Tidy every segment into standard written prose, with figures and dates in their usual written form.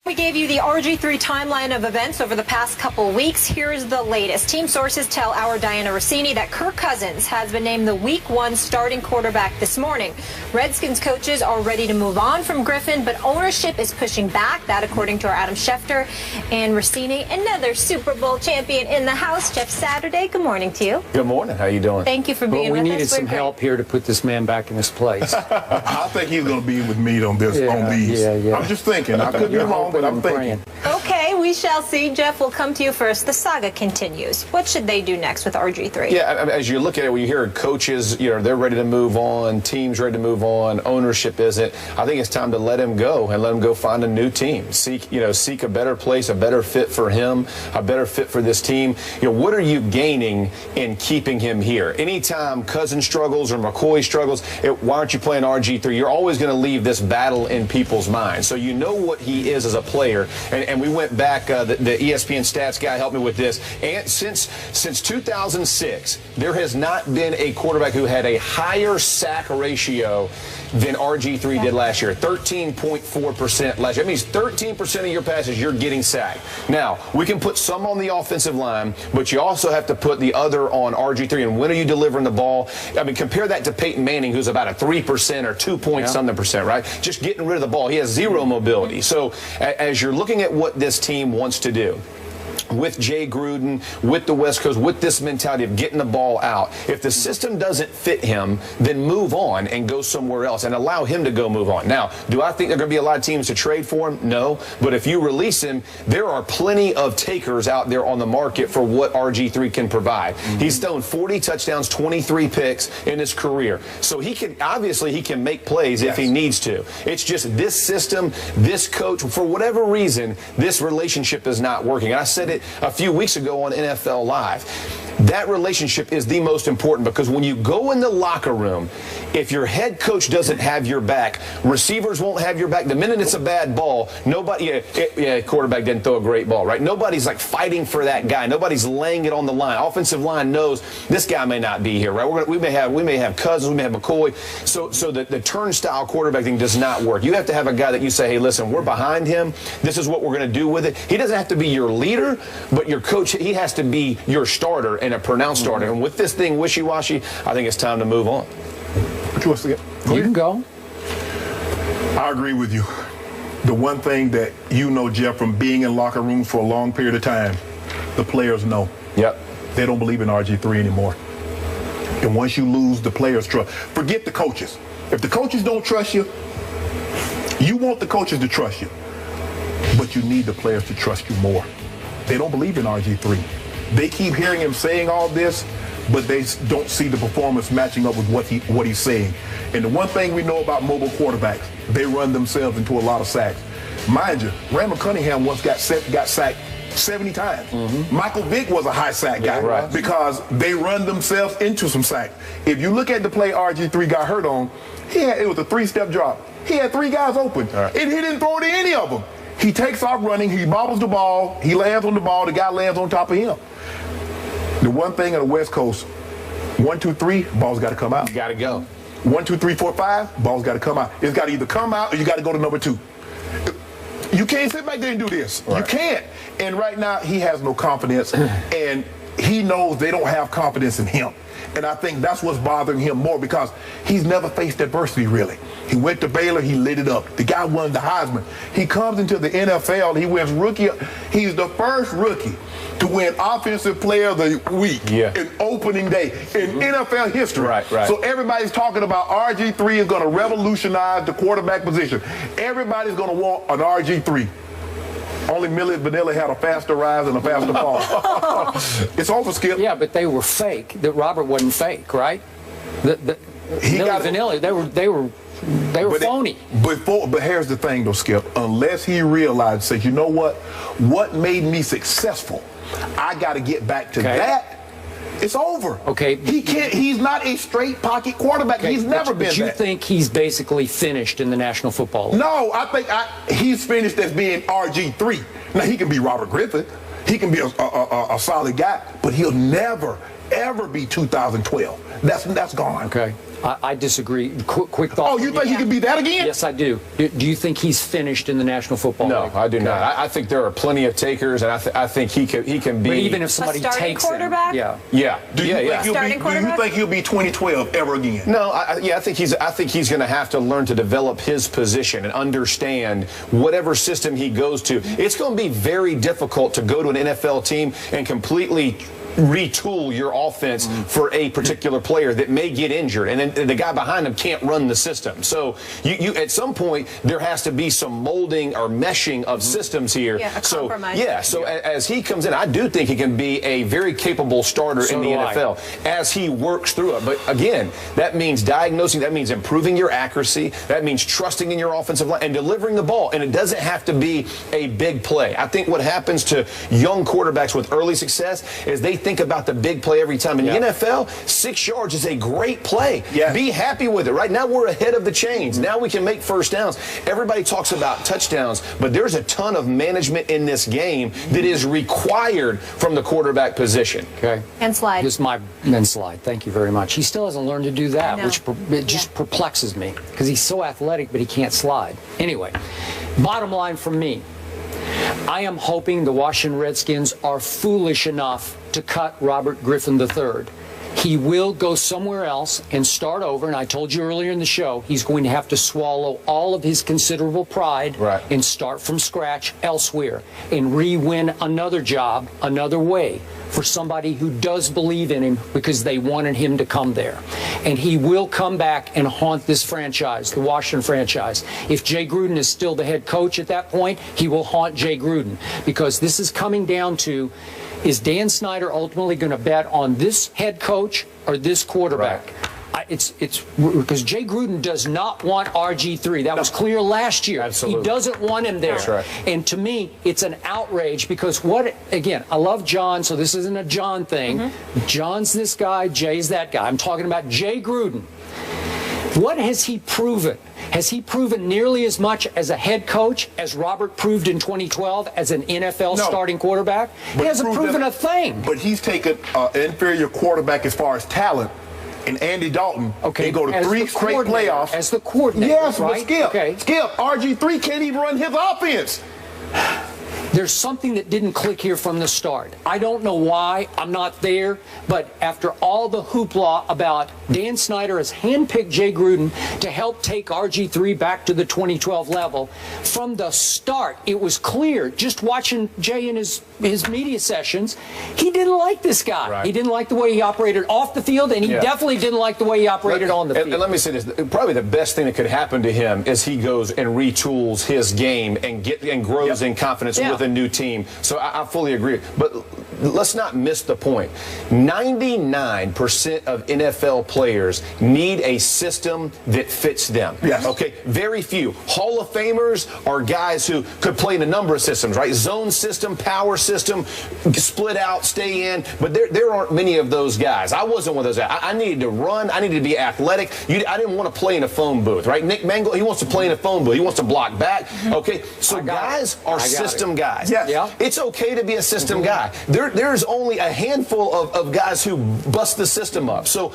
We gave you the RG3 timeline of events over the past couple weeks. Here's the latest. Team sources tell our Diana Rossini that Kirk Cousins has been named the Week 1 starting quarterback this morning. Redskins coaches are ready to move on from Griffin, but ownership is pushing back. That, according to our Adam Schefter. And Rossini, another Super Bowl champion in the house. Jeff Saturday, good morning to you. Good morning. How you doing? Thank you for being with us. We needed some help here to put this man back in his place. I think he's going to be with me on this. On these. Yeah. I'm just thinking. I could be wrong, but I'm thinking. Okay, we shall see. Jeff, we'll come to you first. The saga continues. What should they do next with RG3? Yeah, as you look at it, when you hear coaches, they're ready to move on, teams ready to move on, ownership isn't. I think it's time to let him go and let him go find a new team. Seek a better place, a better fit for him, a better fit for this team. What are you gaining in keeping him here? Anytime Cousins struggles or McCoy struggles, why aren't you playing RG3? You're always going to leave this battle in people's minds. So you know what he is as a player. And we went back, the ESPN stats guy helped me with this. And since 2006, there has not been a quarterback who had a higher sack ratio than RG3 did last year. 13.4% last year. That means 13% of your passes you're getting sacked. Now, we can put some on the offensive line, but you also have to put the other on RG3. And when are you delivering the ball? I mean, compare that to Peyton Manning, who's about a 3% or 2 point something percent, right? Just getting rid of the ball. He has zero mobility. So as you're looking at what this team wants to do, with Jay Gruden, with the West Coast, with this mentality of getting the ball out. If the system doesn't fit him, then move on and go somewhere else and allow him to go move on. Now, do I think there are going to be a lot of teams to trade for him? No. But if you release him, there are plenty of takers out there on the market for what RG3 can provide. He's thrown 40 touchdowns, 23 picks in his career. So he can make plays if he needs to. It's just this system, this coach, for whatever reason, this relationship is not working. And I said it a few weeks ago on NFL Live. That relationship is the most important, because when you go in the locker room, if your head coach doesn't have your back, receivers won't have your back. The minute it's a bad ball, quarterback didn't throw a great ball, right? Nobody's like fighting for that guy. Nobody's laying it on the line. Offensive line knows this guy may not be here, right? We may have Cousins, we may have McCoy. So the turnstile quarterback thing does not work. You have to have a guy that you say, hey, listen, we're behind him. This is what we're going to do with it. He doesn't have to be your leader, but your coach, he has to be your starter and a pronounced starter. And with this thing wishy-washy, I think it's time to move on. You can go. I agree with you. The one thing that Jeff, from being in locker rooms for a long period of time, the players know. Yep. They don't believe in RG3 anymore. And once you lose the players' trust, forget the coaches. If the coaches don't trust you, you want the coaches to trust you. But you need the players to trust you more. They don't believe in RG3. They keep hearing him saying all this, but they don't see the performance matching up with what he's saying. And the one thing we know about mobile quarterbacks, they run themselves into a lot of sacks. Mind you, Randall Cunningham once got sacked 70 times. Michael Vick was a high sack guy because they run themselves into some sacks. If you look at the play RG3 got hurt on, it was a 3-step drop. He had 3 guys open, and he didn't throw to any of them. He takes off running, he bobbles the ball, he lands on the ball, the guy lands on top of him. The one thing on the West Coast, 1, 2, 3, ball's got to come out. You got to go. 1, 2, 3, 4, 5, ball's got to come out. It's got to either come out or you got to go to number 2. You can't sit back there and do this. Right. You can't. And right now, he has no confidence, and he knows they don't have confidence in him. And I think that's what's bothering him more, because he's never faced adversity, really. He went to Baylor, he lit it up. The guy won the Heisman. He comes into the NFL, he wins rookie. He's the first rookie to win Offensive Player of the Week in opening day in NFL history. Right. So everybody's talking about RG3 is going to revolutionize the quarterback position. Everybody's going to want an RG3. Only Millie Vanilli had a faster rise and a faster fall. It's over, Skip. Yeah, but they were fake. That Robert wasn't fake, right? Millie Vanilli, they were phony. But here's the thing, though, Skip. Unless he realized, says, you know what made me successful? I got to get back to that. It's over. Okay. He can't. He's not a straight pocket quarterback. He's never been that. But you think he's basically finished in the National Football League? No, I think he's finished as being RG3. Now, he can be Robert Griffin. He can be a solid guy, but he'll never, ever be 2012. That's gone. Okay. I disagree. Quick thought. Oh, you think he can be that again? Yes, I do. Do you think he's finished in the National Football League? No, I do not. I think there are plenty of takers, and I think he can be. But even if somebody takes quarterback? him, Do you think he'll be 2012 ever again? No, I think he's going to have to learn to develop his position and understand whatever system he goes to. It's going to be very difficult to go to an NFL team and completely retool your offense for a particular player that may get injured, and then the guy behind him can't run the system. So you at some point there has to be some molding or meshing of systems here. Yeah, a compromise. As he comes in, I do think he can be a very capable starter in the NFL as he works through it. But again, that means diagnosing, that means improving your accuracy, that means trusting in your offensive line and delivering the ball. And it doesn't have to be a big play. I think what happens to young quarterbacks with early success is they think about the big play every time. In the NFL, 6 yards is a great play. Be happy with it. Right now, we're ahead of the chains. Now we can make first downs. Everybody talks about touchdowns, but there's a ton of management in this game that is required from the quarterback position. Okay. And slide. This is my and slide. Thank you very much. He still hasn't learned to do that, which just perplexes me because he's so athletic, but he can't slide. Anyway, bottom line from me, I am hoping the Washington Redskins are foolish enough to cut Robert Griffin III. He will go somewhere else and start over, and I told you earlier in the show, he's going to have to swallow all of his considerable pride and start from scratch elsewhere and re-win another job, another way, for somebody who does believe in him because they wanted him to come there. And he will come back and haunt this franchise, the Washington franchise. If Jay Gruden is still the head coach at that point, he will haunt Jay Gruden, because this is coming down to, is Dan Snyder ultimately going to bet on this head coach or this quarterback? It's because Jay Gruden does not want RG3. That was clear last year. Absolutely. He doesn't want him there. That's right. And to me, it's an outrage because again, I love John, so this isn't a John thing. John's this guy, Jay's that guy. I'm talking about Jay Gruden. What has he proven? Has he proven nearly as much as a head coach as Robert proved in 2012 as an NFL starting quarterback? He hasn't proven a thing. But he's taken an inferior quarterback as far as talent, and Andy Dalton, they go to 3 straight playoffs. As the coordinator, yes, right? But Skip, RG3 can't even run his offense. There's something that didn't click here from the start. I don't know why. I'm not there. But after all the hoopla about Dan Snyder has handpicked Jay Gruden to help take RG3 back to the 2012 level, from the start, it was clear, just watching Jay in his media sessions, he didn't like this guy. He didn't like the way he operated off the field, and he definitely didn't like the way he operated on the field. And let me say this. Probably the best thing that could happen to him is he goes and retools his game and grows in confidence with a new team. So I fully agree. But let's not miss the point. 99% of NFL players need a system that fits them. Okay? Very few. Hall of Famers are guys who could play in a number of systems, right? Zone system, power system, split out, stay in. But there aren't many of those guys. I wasn't one of those guys. I needed to run. I needed to be athletic. I didn't want to play in a phone booth, right? Nick Mangle, he wants to play in a phone booth. He wants to block back. Okay? So guys are system guys. It's okay to be a system guy. There's only a handful of guys who bust the system up. So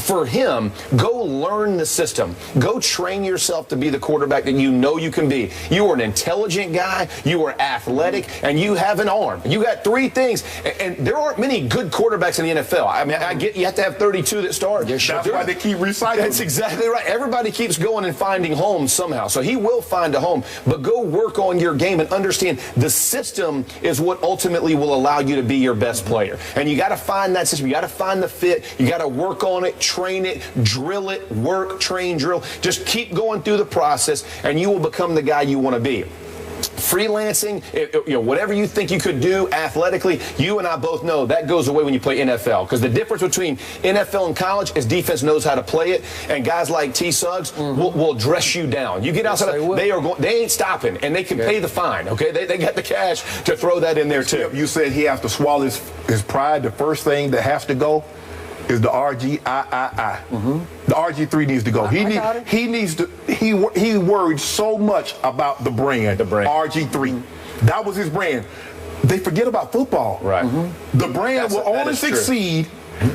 for him, go learn the system. Go train yourself to be the quarterback that you know you can be. You are an intelligent guy. You are athletic, and you have an arm. You got 3 things, and there aren't many good quarterbacks in the NFL. I mean, I get you have to have 32 that start. That's why they keep recycling. That's exactly right. Everybody keeps going and finding homes somehow. So he will find a home, but go work on your game and understand the system is what ultimately will allow you to be your best player. And you got to find that system. You got to find the fit. You got to work on it, train it, drill it, work, train, drill. Just keep going through the process, and you will become the guy you want to be. Freelancing, whatever you think you could do athletically, you and I both know that goes away when you play NFL, because the difference between NFL and college is defense knows how to play it, and guys like T. Suggs will dress you down. You get outside, they ain't stopping, and they can pay the fine. Okay, they got the cash to throw that in there too. You said he has to swallow his pride. The first thing that has to go is the RGIII. The RG3 needs to go. He worried so much about the brand. RG3. That was his brand. They forget about football. The brand will only succeed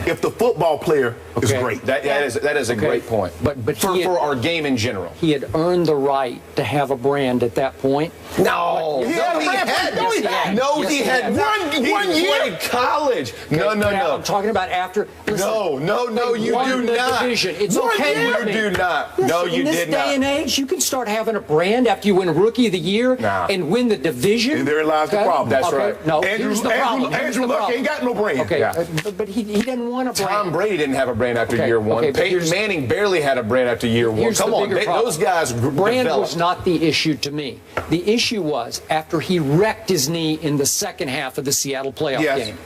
if the football player is great. That is a great point. But for our game in general, he had earned the right to have a brand at that point. No, he had one year in college. No. I'm talking about after. Listen, No, you do not. Division. It's One okay. year. with me. You do not. Listen, No, you in this did not. day and age, you can start having a brand after you win Rookie of the Year and win the division. And therein lies the problem. That's right. No, Andrew here's the problem. Andrew Luck ain't got no brand. Okay, Yeah. but he didn't want a brand. Tom Brady didn't have a brand after year one. Peyton Manning barely had a brand after year one. Come on, those guys brand developed. was not the issue to me. The issue was after he wrecked his knee in the second half of the Seattle playoff game.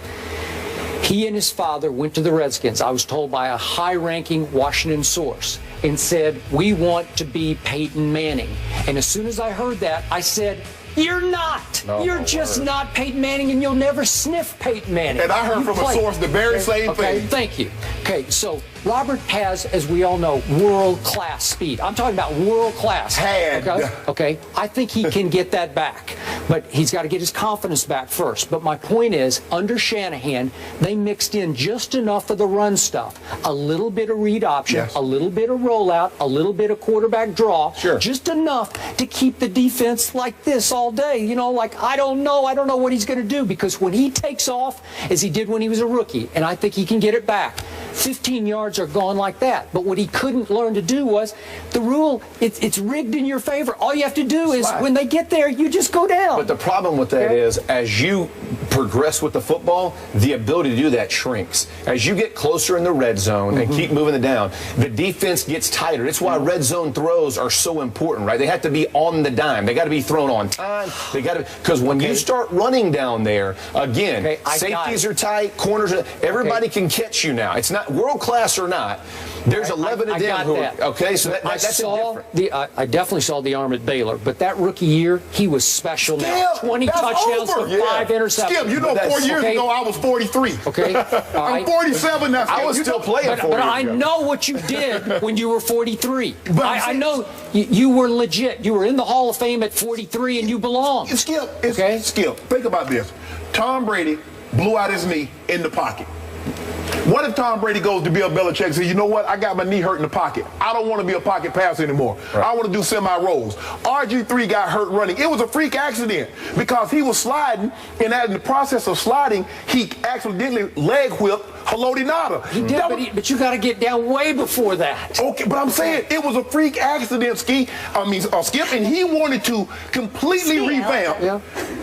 He and his father went to the Redskins, I was told by a high-ranking Washington source, and said, we want to be Peyton Manning. And as soon as I heard that, I said, you're not. You're just not Peyton Manning, and you'll never sniff Peyton Manning. And I heard from a source the very same thing. Thank you. Okay, so Robert has, as we all know, world-class speed. I'm talking about world-class. Okay, I think he can get that back. But he's got to get his confidence back first. But my point is, under Shanahan, they mixed in just enough of the run stuff. A little bit of read option, a little bit of rollout, a little bit of quarterback draw. Just enough to keep the defense like this all day. You know, like, I don't know what he's going to do. Because when he takes off, as he did when he was a rookie, and I think he can get it back, 15 yards are gone like that. But what he couldn't learn to do was the rule, it's rigged in your favor. All you have to do is when they get there, you just go down. But the problem with that is as you progress with the football, the ability to do that shrinks. As you get closer in the red zone and keep moving it down, the defense gets tighter. It's why red zone throws are so important, right? They have to be on the dime. They got to be thrown on time. They got to, because when you start running down there, again, safeties are tight, corners are, everybody can catch you now. It's not world class or not. There's 11 of them who are, okay, so that's different. I definitely saw the arm at Baylor, but that rookie year, he was special now. 20 touchdowns for 5 interceptions. Skip, you know, 4 years ago, I was 43. Okay. I'm 47 now. I was still playing but I know what you did when you were 43. I know you were legit. You were in the Hall of Fame at 43, and you belong. Skip, Skip, think about this. Tom Brady blew out his knee in the pocket. What if Tom Brady goes to Bill Belichick and says, you know what, I got my knee hurt in the pocket. I don't want to be a pocket passer anymore. I want to do semi-rolls. Rg3 got hurt running. It was a freak accident because he was sliding, and in the process of sliding, he accidentally leg whipped Haloti Ngata. He did, but you got to get down way before that. Okay, but I'm saying it was a freak accident, Skip, and he wanted to completely revamp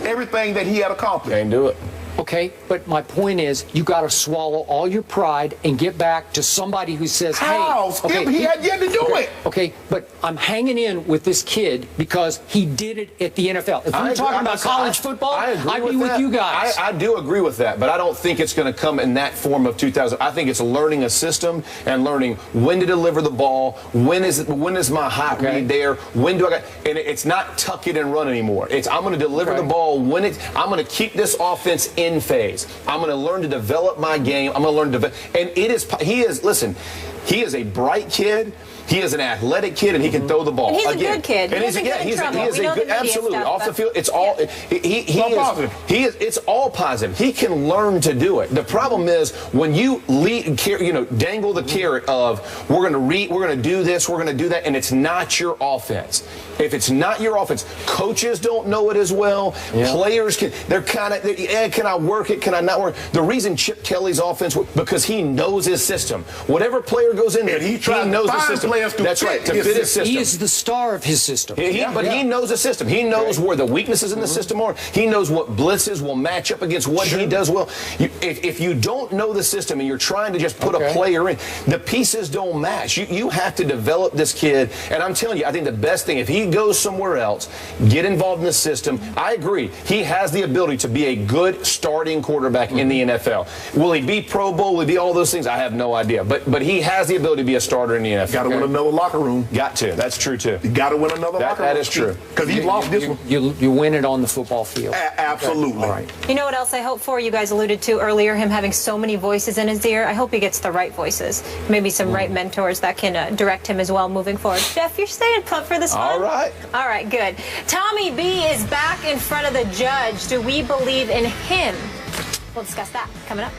everything that he had accomplished. Can't do it. Okay, but my point is, you got to swallow all your pride and get back to somebody who says, how? hey, Skip, he had yet to do it. Okay, but I'm hanging in with this kid because he did it at the NFL. If we're talking about college football, I'd be with you guys. I do agree with that, but I don't think it's going to come in that form of 2000. I think it's learning a system and learning when to deliver the ball, when is my hot read there, when do I got, and it's not tuck it and run anymore. It's I'm going to deliver the ball when I'm going to keep this offense in phase. I'm going to learn to develop my game. I'm going to learn to develop. And he is a bright kid. He is an athletic kid, and he can throw the ball. And he's a good kid. And he's a good, absolutely. Off the field, it's all, it's all positive. He can learn to do it. The problem is when you dangle the carrot of we're going to do this, we're going to do that, and it's not your offense. If it's not your offense, coaches don't know it as well. Players can I work it? Can I not work? The reason Chip Kelly's offense because he knows his system. Whatever player goes in there, he knows the system. That's right, to fit his system. He is the star of his system. But he knows the system. He knows where the weaknesses in the system are. He knows what blitzes will match up against what he does well. If you don't know the system and you're trying to just put a player in, the pieces don't match. You have to develop this kid. And I'm telling you, I think the best thing, if he goes somewhere else, get involved in the system, I agree. He has the ability to be a good starting quarterback in the NFL. Will he be Pro Bowl? Will he be all those things? I have no idea. But he has the ability to be a starter in the NFL. Got to win another locker room. Got to. That's true, too. You got to win another locker room. That is true. Because he lost this one. You win it on the football field. Absolutely. All right. You know what else I hope for? You guys alluded to earlier him having so many voices in his ear. I hope he gets the right voices. Maybe some right mentors that can direct him as well moving forward. Jeff, you're staying pumped for this one? All right. All right, good. Tommy B is back in front of the judge. Do we believe in him? We'll discuss that coming up.